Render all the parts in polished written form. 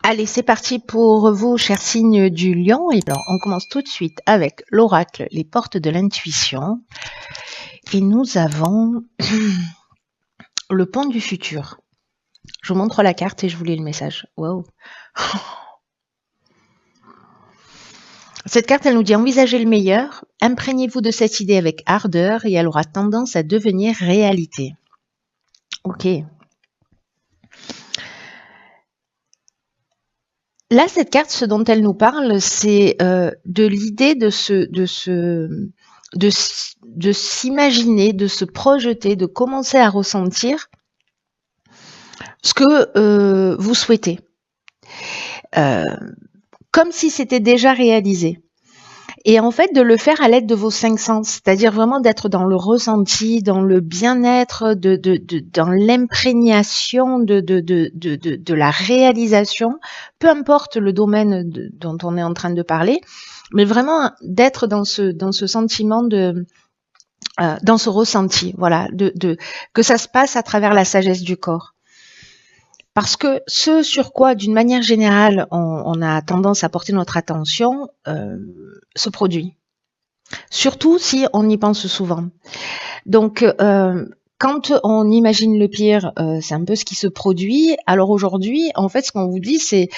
Allez, c'est parti pour vous, chers signes du lion. Et bien, on commence tout de suite avec l'oracle, les portes de l'intuition. Et nous avons le pont du futur. Je vous montre la carte et je vous lis le message. Wow. Cette carte, elle nous dit envisagez le meilleur, imprégnez-vous de cette idée avec ardeur et elle aura tendance à devenir réalité. Ok. Là, cette carte, ce dont elle nous parle, c'est de l'idée de s'imaginer, de se projeter, de commencer à ressentir ce que vous souhaitez, comme si c'était déjà réalisé. Et en fait, de le faire à l'aide de vos 5 sens, c'est-à-dire vraiment d'être dans le ressenti, dans le bien-être, dans l'imprégnation de la réalisation, peu importe le domaine dont on est en train de parler, mais vraiment d'être dans ce sentiment dans ce ressenti, voilà, que ça se passe à travers la sagesse du corps. Parce que ce sur quoi, d'une manière générale, on a tendance à porter notre attention, se produit. Surtout si on y pense souvent. Donc, quand on imagine le pire, c'est un peu ce qui se produit. Alors aujourd'hui, en fait, ce qu'on vous dit, c'est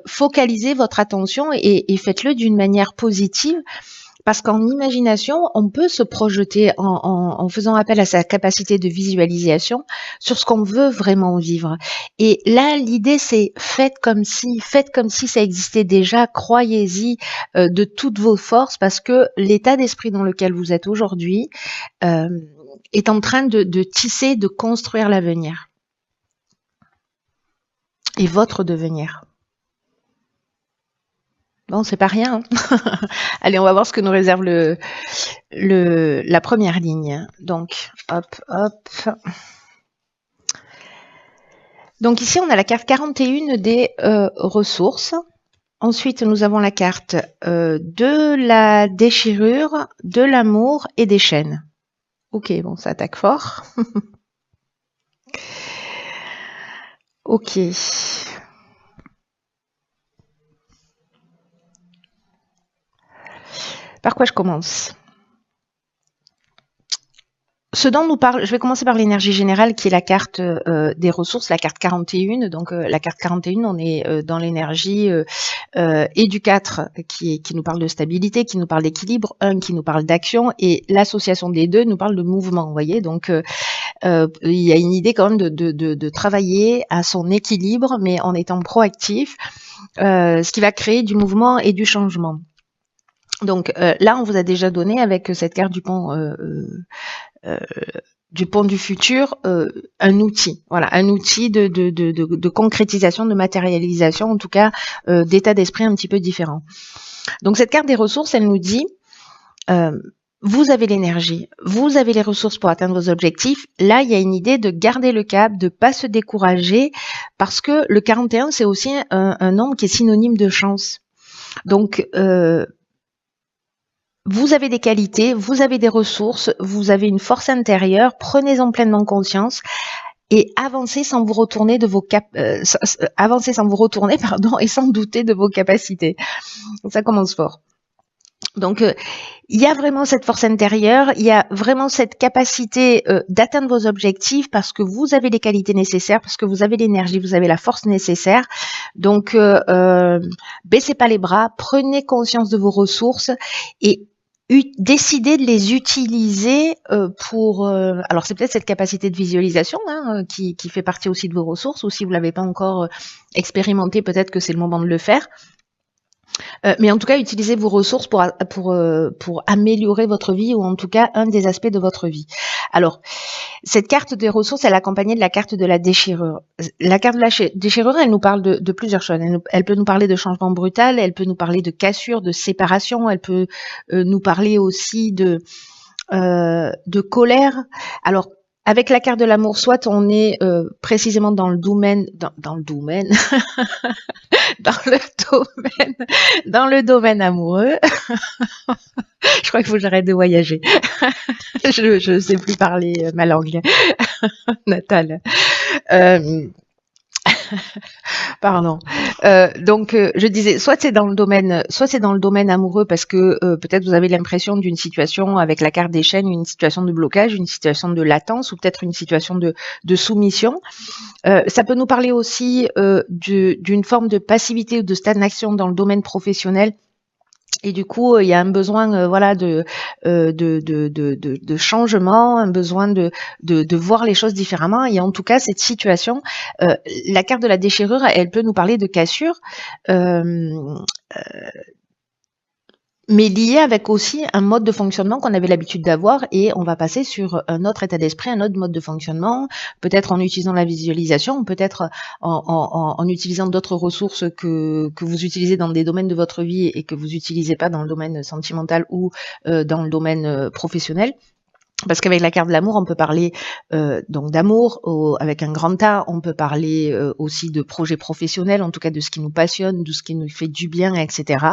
focalisez votre attention et faites-le d'une manière positive. Parce qu'en imagination, on peut se projeter en faisant appel à sa capacité de visualisation sur ce qu'on veut vraiment vivre. Et là, l'idée, c'est faites comme si ça existait déjà, croyez-y de toutes vos forces, parce que l'état d'esprit dans lequel vous êtes aujourd'hui est en train de tisser, de construire l'avenir et votre devenir. Bon, c'est pas rien. Allez, on va voir ce que nous réserve la première ligne. Donc, hop. Donc ici, on a la carte 41 des ressources. Ensuite, nous avons la carte de la déchirure, de l'amour et des chaînes. Ok, bon, ça attaque fort. Ok. Par quoi je commence ? Ce dont nous parle, je vais commencer par l'énergie générale qui est la carte des ressources, la carte 41. Donc la carte 41, on est dans l'énergie et du 4 qui nous parle de stabilité, qui nous parle d'équilibre, 1 qui nous parle d'action et l'association des deux nous parle de mouvement, vous voyez. Donc il y a une idée quand même de travailler à son équilibre mais en étant proactif, ce qui va créer du mouvement et du changement. Donc là, on vous a déjà donné avec cette carte du pont du futur, un outil, voilà, un outil de concrétisation, de matérialisation, en tout cas d'état d'esprit un petit peu différent. Donc cette carte des ressources, elle nous dit vous avez l'énergie, vous avez les ressources pour atteindre vos objectifs. Là, il y a une idée de garder le cap, de pas se décourager, parce que le 41, c'est aussi un nombre qui est synonyme de chance. Donc vous avez des qualités, vous avez des ressources, vous avez une force intérieure, prenez-en pleinement conscience et avancez sans vous retourner et sans douter de vos capacités. Donc, ça commence fort. Donc il y a vraiment cette force intérieure, il y a vraiment cette capacité d'atteindre vos objectifs parce que vous avez les qualités nécessaires, parce que vous avez l'énergie, vous avez la force nécessaire. Donc baissez pas les bras, prenez conscience de vos ressources et décider de les utiliser pour... alors c'est peut-être cette capacité de visualisation qui fait partie aussi de vos ressources, ou si vous ne l'avez pas encore expérimenté, peut-être que c'est le moment de le faire. Mais en tout cas, utilisez vos ressources pour améliorer votre vie, ou en tout cas un des aspects de votre vie. Alors, cette carte des ressources, elle est accompagnée de la carte de la déchirure. La carte de la déchirure, elle nous parle de plusieurs choses. Elle peut nous parler de changement brutal, elle peut nous parler de cassure, de séparation, elle peut nous parler aussi de colère. Alors, avec la carte de l'amour, soit on est précisément dans le domaine dans le domaine amoureux. Je crois qu'il faut que j'arrête de voyager. Je sais plus parler ma langue natale. Pardon. Donc, je disais, soit c'est dans le domaine amoureux parce que peut-être vous avez l'impression d'une situation avec la carte des chaînes, une situation de blocage, une situation de latence ou peut-être une situation de soumission. Ça peut nous parler aussi d'une forme de passivité ou de stagnation dans le domaine professionnel. Et du coup, il y a un besoin, voilà, de changement, un besoin de voir les choses différemment. Et en tout cas, cette situation, la carte de la déchirure, elle peut nous parler de cassure. Euh, mais lié avec aussi un mode de fonctionnement qu'on avait l'habitude d'avoir et on va passer sur un autre état d'esprit, un autre mode de fonctionnement, peut-être en utilisant la visualisation, peut-être en utilisant d'autres ressources que vous utilisez dans des domaines de votre vie et que vous n'utilisez pas dans le domaine sentimental ou dans le domaine professionnel. Parce qu'avec la carte de l'amour, on peut parler donc d'amour avec un grand A, on peut parler aussi de projets professionnels, en tout cas de ce qui nous passionne, de ce qui nous fait du bien, etc.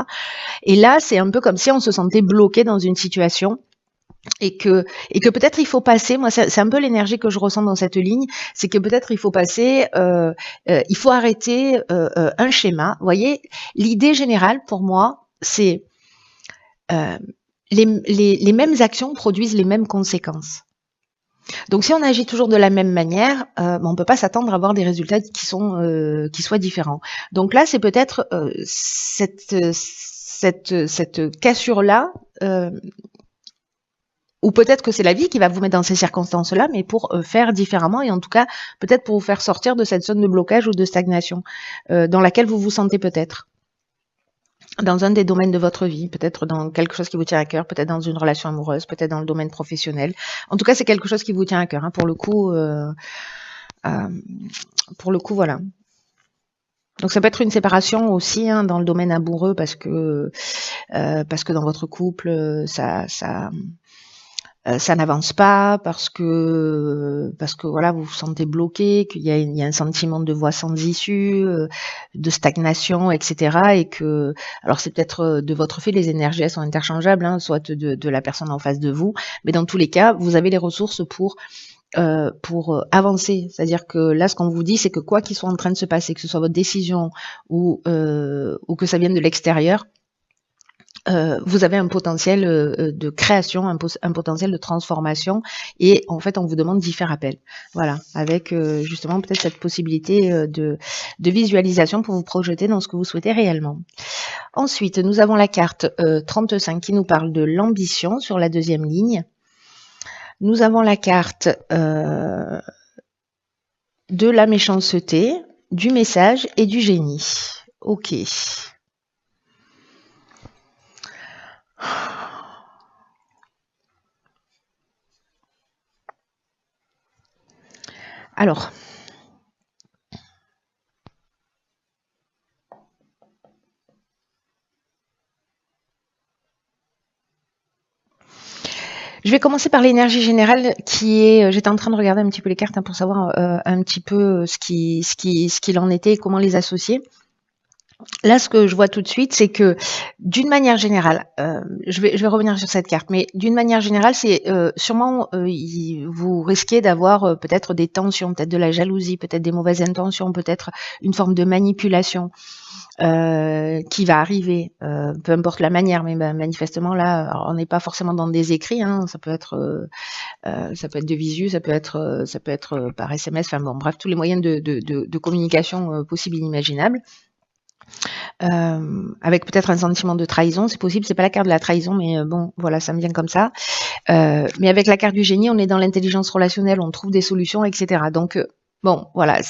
Et là, c'est un peu comme si on se sentait bloqué dans une situation et que peut-être il faut passer. Moi, c'est un peu l'énergie que je ressens dans cette ligne, c'est que peut-être il faut passer, il faut arrêter un schéma. Vous voyez, l'idée générale pour moi, c'est les mêmes actions produisent les mêmes conséquences. Donc, si on agit toujours de la même manière, on ne peut pas s'attendre à avoir des résultats qui soient différents. Donc là, c'est peut-être cette cassure-là, ou peut-être que c'est la vie qui va vous mettre dans ces circonstances-là, mais pour faire différemment et en tout cas, peut-être pour vous faire sortir de cette zone de blocage ou de stagnation dans laquelle vous vous sentez peut-être. Dans un des domaines de votre vie, peut-être dans quelque chose qui vous tient à cœur, peut-être dans une relation amoureuse, peut-être dans le domaine professionnel. En tout cas, c'est quelque chose qui vous tient à cœur. Hein. Pour le coup, voilà. Donc ça peut être une séparation aussi hein, dans le domaine amoureux parce que dans votre couple, ça n'avance pas parce que voilà vous vous sentez bloqué, qu'il y a un sentiment de voie sans issue, de stagnation, etc. Et que alors c'est peut-être de votre fait, les énergies elles sont interchangeables, hein, soit de la personne en face de vous, mais dans tous les cas vous avez les ressources pour avancer. C'est-à-dire que là, ce qu'on vous dit, c'est que quoi qu'il soit en train de se passer, que ce soit votre décision ou que ça vienne de l'extérieur, vous avez un potentiel de création, un potentiel de transformation et en fait on vous demande d'y faire appel. Voilà, avec justement peut-être cette possibilité de visualisation pour vous projeter dans ce que vous souhaitez réellement. Ensuite, nous avons la carte 35 qui nous parle de l'ambition sur la deuxième ligne. Nous avons la carte de la méchanceté, du message et du génie. Ok. Alors, je vais commencer par l'énergie générale qui est. J'étais en train de regarder un petit peu les cartes hein, pour savoir un petit peu ce qu'il en était et comment les associer. Là, ce que je vois tout de suite, c'est que d'une manière générale, je vais revenir sur cette carte, mais d'une manière générale, c'est sûrement vous risquez d'avoir peut-être des tensions, peut-être de la jalousie, peut-être des mauvaises intentions, peut-être une forme de manipulation. Qui va arriver, peu importe la manière, mais manifestement là, on n'est pas forcément dans des écrits, hein, ça peut être de visu, ça peut être par SMS, enfin bon, bref, tous les moyens de communication possibles et inimaginables. Avec peut-être un sentiment de trahison, c'est possible, c'est pas la carte de la trahison, mais bon, voilà, ça me vient comme ça. Mais avec la carte du génie, on est dans l'intelligence relationnelle, on trouve des solutions, etc. Donc bon, voilà,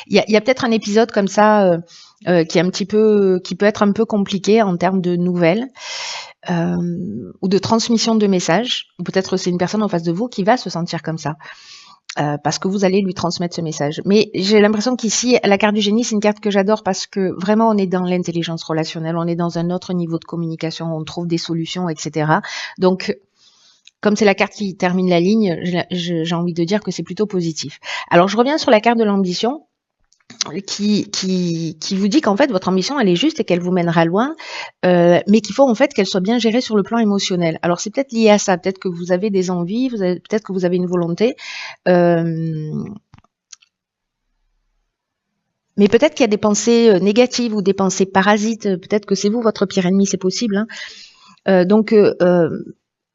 il y a peut-être un épisode comme ça qui peut être un peu compliqué en termes de nouvelles ou de transmission de messages. Ou peut-être c'est une personne en face de vous qui va se sentir comme ça. Parce que vous allez lui transmettre ce message. Mais j'ai l'impression qu'ici, la carte du génie, c'est une carte que j'adore parce que vraiment, on est dans l'intelligence relationnelle, on est dans un autre niveau de communication, on trouve des solutions, etc. Donc, comme c'est la carte qui termine la ligne, j'ai envie de dire que c'est plutôt positif. Alors, je reviens sur la carte de l'ambition. Qui vous dit qu'en fait votre ambition elle est juste et qu'elle vous mènera loin, mais qu'il faut en fait qu'elle soit bien gérée sur le plan émotionnel. Alors c'est peut-être lié à ça, peut-être que vous avez des envies, peut-être que vous avez une volonté, Mais peut-être qu'il y a des pensées négatives ou des pensées parasites. Peut-être que c'est vous, votre pire ennemi, c'est possible. Hein. Donc,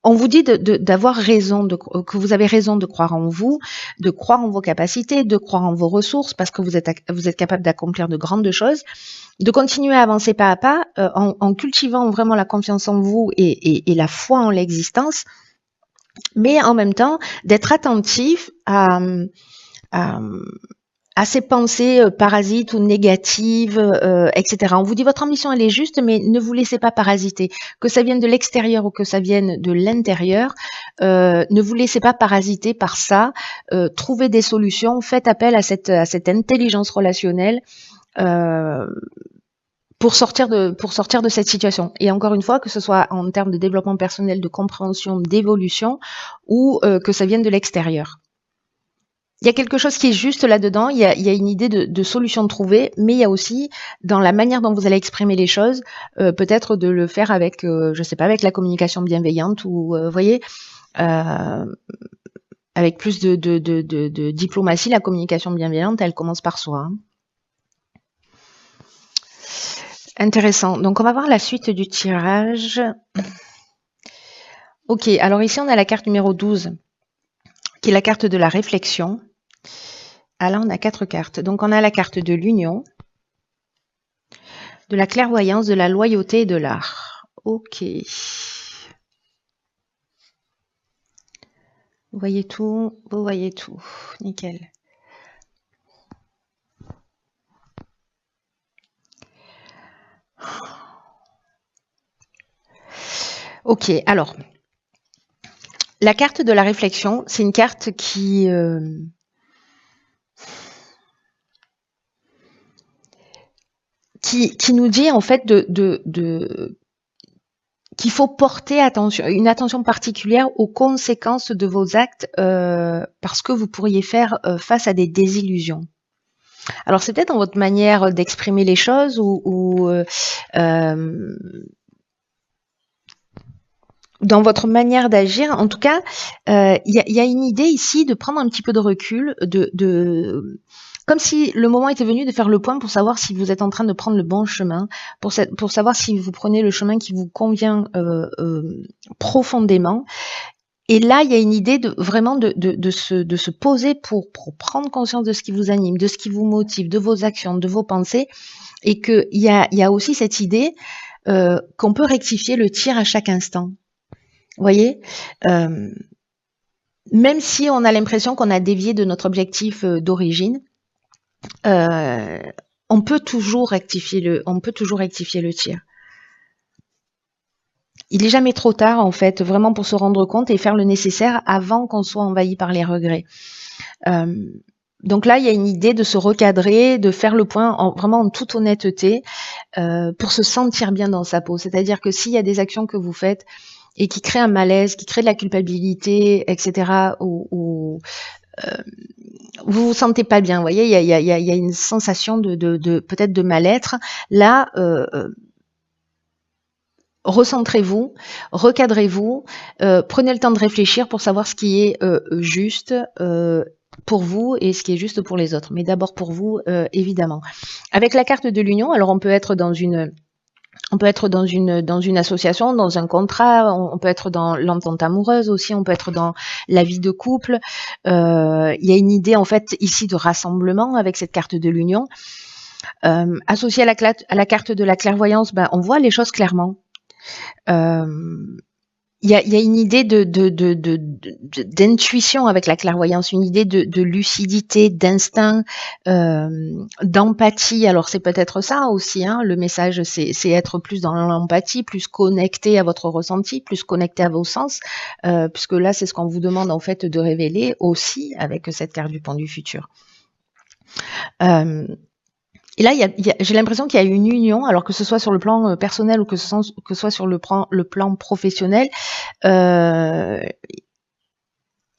on vous dit d'avoir raison, que vous avez raison de croire en vous, de croire en vos capacités, de croire en vos ressources, parce que vous êtes capable d'accomplir de grandes choses, de continuer à avancer pas à pas, en cultivant vraiment la confiance en vous et la foi en l'existence, mais en même temps d'être attentif à ces pensées parasites ou négatives, etc. On vous dit votre ambition elle est juste, mais ne vous laissez pas parasiter. Que ça vienne de l'extérieur ou que ça vienne de l'intérieur, ne vous laissez pas parasiter par ça. Trouvez des solutions, faites appel à cette intelligence relationnelle pour sortir de cette situation. Et encore une fois, que ce soit en termes de développement personnel, de compréhension, d'évolution, ou que ça vienne de l'extérieur. Il y a quelque chose qui est juste là-dedans, il y a une idée de solution de trouver, mais il y a aussi, dans la manière dont vous allez exprimer les choses, peut-être de le faire avec, je sais pas, avec la communication bienveillante, ou, voyez, avec plus de diplomatie, la communication bienveillante, elle commence par soi. Hein. Intéressant. Donc, on va voir la suite du tirage. Ok, alors ici, on a la carte numéro 12, qui est la carte de la réflexion. Ah là, on a 4 cartes. Donc, on a la carte de l'union, de la clairvoyance, de la loyauté et de l'art. Ok. Vous voyez tout, vous voyez tout. Nickel. Ok, alors, la carte de la réflexion, c'est une carte qui nous dit en fait qu'il faut porter une attention particulière aux conséquences de vos actes parce que vous pourriez faire face à des désillusions. Alors c'est peut-être dans votre manière d'exprimer les choses ou dans votre manière d'agir. En tout cas, il y a une idée ici de prendre un petit peu de recul, comme si le moment était venu de faire le point pour savoir si vous êtes en train de prendre le bon chemin, pour savoir si vous prenez le chemin qui vous convient profondément. Et là, il y a une idée de vraiment de se poser pour prendre conscience de ce qui vous anime, de ce qui vous motive, de vos actions, de vos pensées, et qu'il y a aussi cette idée qu'on peut rectifier le tir à chaque instant. Vous voyez, même si on a l'impression qu'on a dévié de notre objectif d'origine, on peut toujours rectifier le tir. Il n'est jamais trop tard, en fait, vraiment pour se rendre compte et faire le nécessaire avant qu'on soit envahi par les regrets. Donc là, il y a une idée de se recadrer, de faire le point vraiment en toute honnêteté pour se sentir bien dans sa peau. C'est-à-dire que s'il y a des actions que vous faites et qui créent un malaise, qui créent de la culpabilité, etc., ou vous vous sentez pas bien, vous voyez, il y a une sensation de peut-être de mal-être. Là, recentrez-vous, recadrez-vous, prenez le temps de réfléchir pour savoir ce qui est juste pour vous et ce qui est juste pour les autres. Mais d'abord pour vous, évidemment. Avec la carte de l'union, alors on peut être dans une association, dans un contrat, on peut être dans l'entente amoureuse aussi, on peut être dans la vie de couple. Il y a une idée en fait ici de rassemblement avec cette carte de l'union. Associée à la carte de la clairvoyance, on voit les choses clairement. Il y a une idée d'intuition avec la clairvoyance, une idée de lucidité, d'instinct, d'empathie. Alors c'est peut-être ça aussi, hein, le message, c'est être plus dans l'empathie, plus connecté à votre ressenti, plus connecté à vos sens, puisque là c'est ce qu'on vous demande en fait de révéler aussi avec cette carte du pont du futur. Et là, j'ai l'impression qu'il y a une union, alors que ce soit sur le plan personnel ou que ce soit sur le plan professionnel, il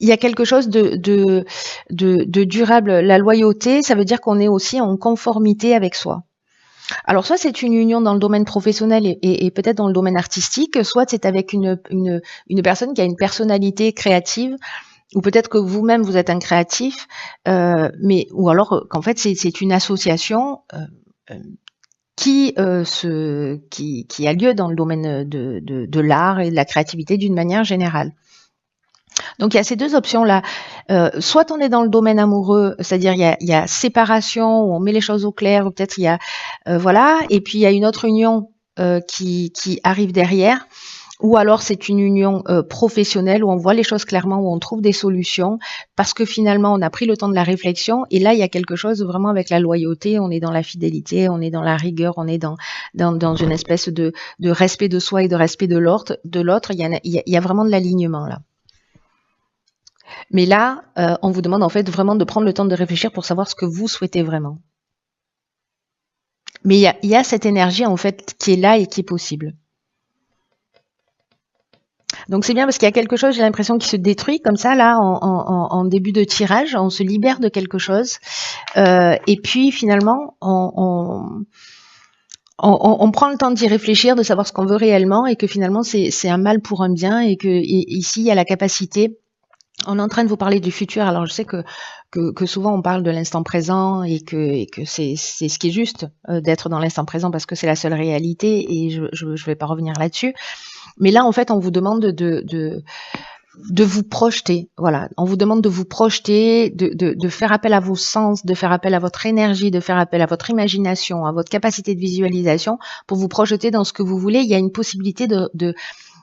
y a quelque chose de durable. La loyauté, ça veut dire qu'on est aussi en conformité avec soi. Alors, soit c'est une union dans le domaine professionnel et peut-être dans le domaine artistique, soit c'est avec une personne qui a une personnalité créative ou peut-être que vous-même vous êtes un créatif, mais ou alors qu'en fait c'est une association qui a lieu dans le domaine de l'art et de la créativité d'une manière générale. Donc il y a ces deux options-là. Soit on est dans le domaine amoureux, c'est-à-dire il y a séparation, où on met les choses au clair, ou peut-être il y a voilà, et puis il y a une autre union qui arrive derrière. Ou alors c'est une union professionnelle où on voit les choses clairement, où on trouve des solutions, parce que finalement on a pris le temps de la réflexion. Et là il y a quelque chose vraiment avec la loyauté, on est dans la fidélité, on est dans la rigueur, on est dans une espèce de respect de soi et de respect de l'autre. Il y a vraiment de l'alignement là. Mais là, on vous demande en fait vraiment de prendre le temps de réfléchir pour savoir ce que vous souhaitez vraiment. Mais il y a cette énergie en fait qui est là et qui est possible. Donc c'est bien parce qu'il y a quelque chose, j'ai l'impression, qui se détruit comme ça là en début de tirage, on se libère de quelque chose et puis finalement on prend le temps d'y réfléchir, de savoir ce qu'on veut réellement et que finalement c'est un mal pour un bien et que ici il y a la capacité. On est en train de vous parler du futur. Alors je sais que souvent on parle de l'instant présent et que c'est ce qui est juste d'être dans l'instant présent parce que c'est la seule réalité et je vais pas revenir là-dessus. Mais là en fait on vous demande de vous projeter. Voilà, on vous demande de vous projeter, de faire appel à vos sens, de faire appel à votre énergie, de faire appel à votre imagination, à votre capacité de visualisation pour vous projeter dans ce que vous voulez. Il y a une possibilité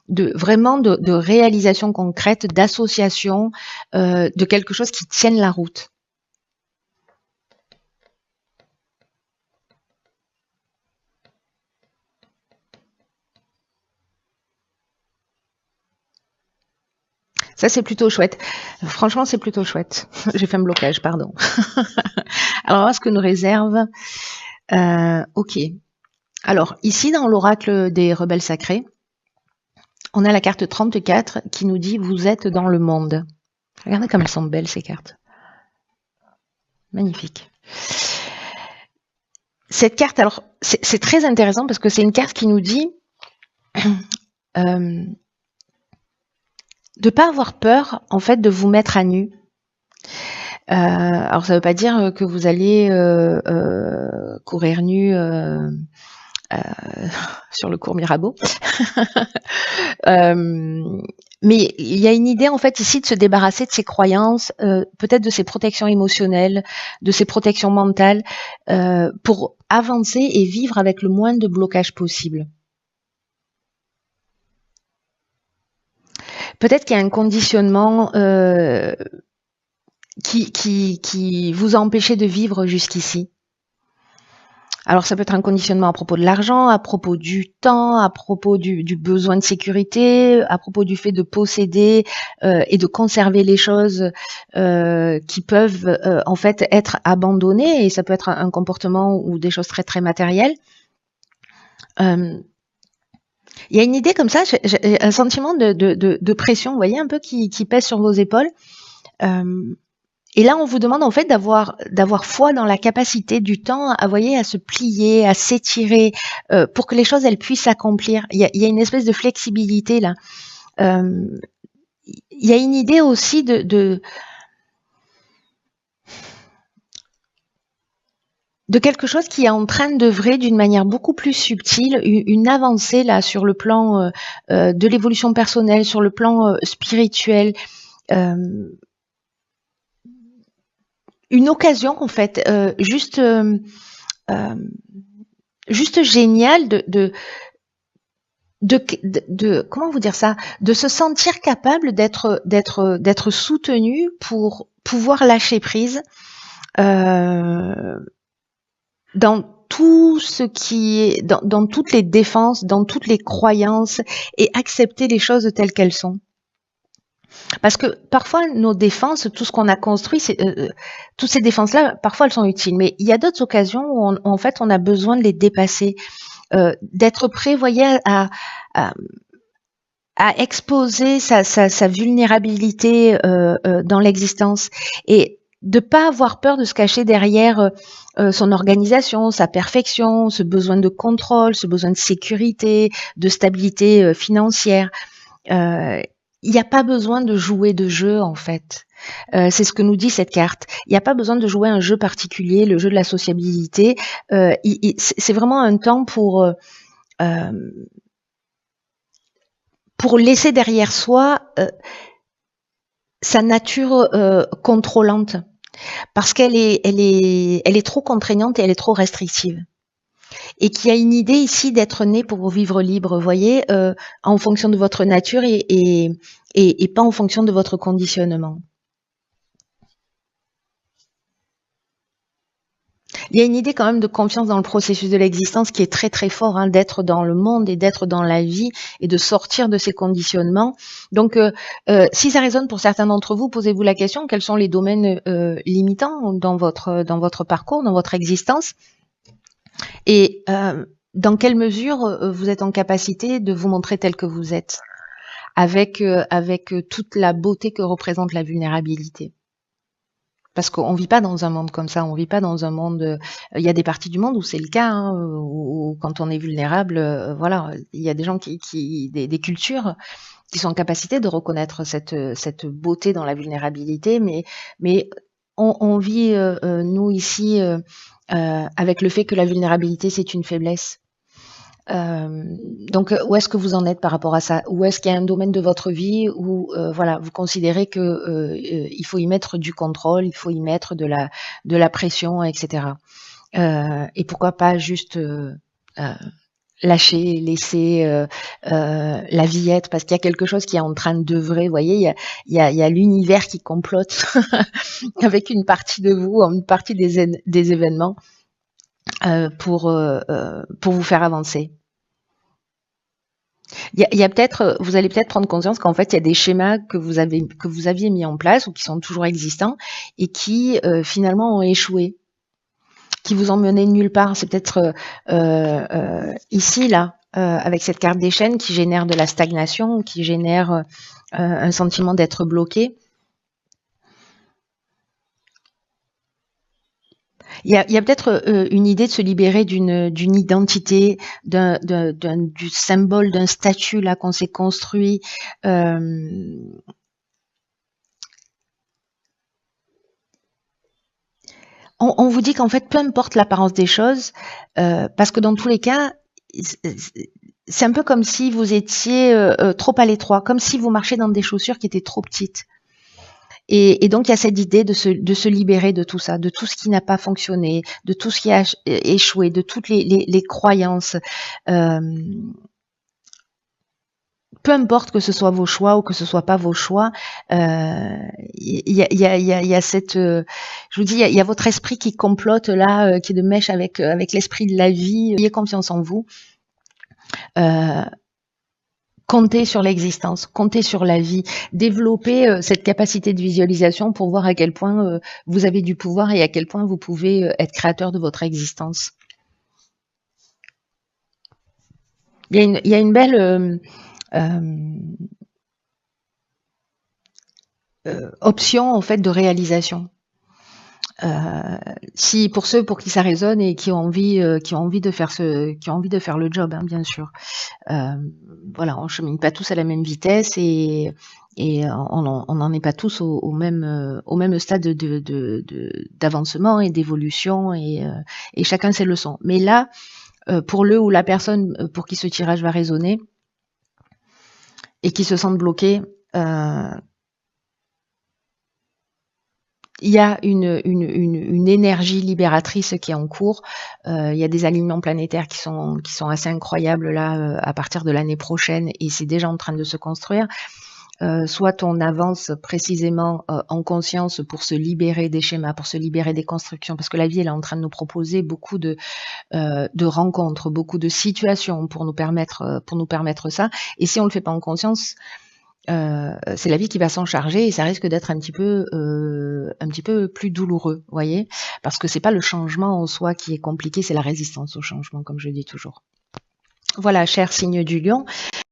vraiment de réalisation concrète, d'association, de quelque chose qui tienne la route. Ça, c'est plutôt chouette. Franchement, c'est plutôt chouette. J'ai fait un blocage, pardon. Alors, ce que nous réserve... ok. Alors, ici, dans l'oracle des rebelles sacrés, on a la carte 34 qui nous dit « Vous êtes dans le monde ». Regardez comme elles sont belles, ces cartes. Magnifique. Cette carte, alors, c'est très intéressant parce que c'est une carte qui nous dit de pas avoir peur, en fait, de vous mettre à nu. Alors, ça ne veut pas dire que vous allez courir nu sur le cours Mirabeau. Mais il y a une idée en fait ici de se débarrasser de ses croyances, peut-être de ses protections émotionnelles, de ses protections mentales, pour avancer et vivre avec le moins de blocage possible. Peut-être qu'il y a un conditionnement qui vous a empêché de vivre jusqu'ici. Alors ça peut être un conditionnement à propos de l'argent, à propos du temps, à propos du besoin de sécurité, à propos du fait de posséder et de conserver les choses qui peuvent en fait être abandonnées, et ça peut être un comportement ou des choses très très matérielles. Il y a une idée comme ça, j'ai un sentiment de pression, vous voyez, un peu qui pèse sur vos épaules. Et là, on vous demande en fait d'avoir foi dans la capacité du temps, à se plier, à s'étirer, pour que les choses elles puissent s'accomplir. Il y a une espèce de flexibilité là. Il y a une idée aussi de quelque chose qui est en train d'œuvrer d'une manière beaucoup plus subtile, une avancée là sur le plan de l'évolution personnelle, sur le plan spirituel. Une occasion en fait juste géniale de comment vous dire ça, de se sentir capable d'être soutenu pour pouvoir lâcher prise dans tout ce qui est dans toutes les défenses, dans toutes les croyances, et accepter les choses telles qu'elles sont. Parce que parfois, nos défenses, tout ce qu'on a construit, toutes ces défenses-là, parfois elles sont utiles. Mais il y a d'autres occasions où en fait, on a besoin de les dépasser, d'être prêt, voyez, à exposer sa vulnérabilité dans l'existence, et de pas avoir peur de se cacher derrière son organisation, sa perfection, ce besoin de contrôle, ce besoin de sécurité, de stabilité financière. il n'y a pas besoin de jouer de jeu, en fait. C'est ce que nous dit cette carte. Il n'y a pas besoin de jouer un jeu particulier, le jeu de la sociabilité. C'est vraiment un temps pour laisser derrière soi sa nature contrôlante, parce qu'elle est trop contraignante et elle est trop restrictive. Et qu'il y a une idée ici d'être né pour vivre libre, vous voyez, en fonction de votre nature et pas en fonction de votre conditionnement. Il y a une idée quand même de confiance dans le processus de l'existence qui est très très fort, hein, d'être dans le monde et d'être dans la vie et de sortir de ces conditionnements. Donc, si ça résonne pour certains d'entre vous, posez-vous la question, quels sont les domaines limitants dans votre parcours, dans votre existence, et dans quelle mesure vous êtes en capacité de vous montrer tel que vous êtes, avec toute la beauté que représente la vulnérabilité. Parce qu'on vit pas dans un monde comme ça, on vit pas dans un monde. Il y a des parties du monde où c'est le cas, hein, où quand on est vulnérable, voilà, il y a des gens des cultures qui sont en capacité de reconnaître cette beauté dans la vulnérabilité, mais on vit nous ici avec le fait que la vulnérabilité c'est une faiblesse. Donc, où est-ce que vous en êtes par rapport à ça? Ou est-ce qu'il y a un domaine de votre vie où, voilà, vous considérez que il faut y mettre du contrôle, il faut y mettre de la pression, etc. Et pourquoi pas juste lâcher, laisser la vie être, parce qu'il y a quelque chose qui est en train d'œuvrer. Vous voyez, il y a l'univers qui complote avec une partie de vous, une partie des événements pour vous faire avancer. Il y a peut-être, vous allez peut-être prendre conscience qu'en fait, il y a des schémas que vous aviez mis en place ou qui sont toujours existants et qui finalement ont échoué, qui vous ont mené nulle part. C'est peut-être ici, là, avec cette carte des chaînes qui génère de la stagnation, qui génère un sentiment d'être bloqué. Il y a peut-être une idée de se libérer d'une identité, du symbole, d'un statut là qu'on s'est construit. On vous dit qu'en fait, peu importe l'apparence des choses, parce que dans tous les cas, c'est un peu comme si vous étiez trop à l'étroit, comme si vous marchiez dans des chaussures qui étaient trop petites. Et donc, il y a cette idée de se libérer de tout ça, de tout ce qui n'a pas fonctionné, de tout ce qui a échoué, de toutes les croyances. Peu importe que ce soit vos choix ou que ce soit pas vos choix, il y a cette, je vous dis, il y a votre esprit qui complote là, qui est de mèche avec l'esprit de la vie. Ayez confiance en vous. Comptez sur l'existence, comptez sur la vie, développez cette capacité de visualisation pour voir à quel point vous avez du pouvoir et à quel point vous pouvez être créateur de votre existence. Il y a une belle option en fait de réalisation. Si pour ceux pour qui ça résonne et qui ont envie de faire le job, hein, bien sûr. Voilà, on chemine pas tous à la même vitesse et on n'en est pas tous au même stade d'avancement et d'évolution et chacun ses leçons. Mais là, pour le ou la personne pour qui ce tirage va résonner et qui se sentent bloqués, il y a une énergie libératrice qui est en cours. Il y a des alignements planétaires qui sont assez incroyables là à partir de l'année prochaine et c'est déjà en train de se construire. Soit on avance précisément en conscience pour se libérer des schémas, pour se libérer des constructions, parce que la vie elle est en train de nous proposer beaucoup de rencontres, beaucoup de situations pour nous permettre ça. Et si on le fait pas en conscience, c'est la vie qui va s'en charger et ça risque d'être un petit peu plus douloureux, voyez, parce que c'est pas le changement en soi qui est compliqué, c'est la résistance au changement, comme je dis toujours. Voilà, cher signe du lion.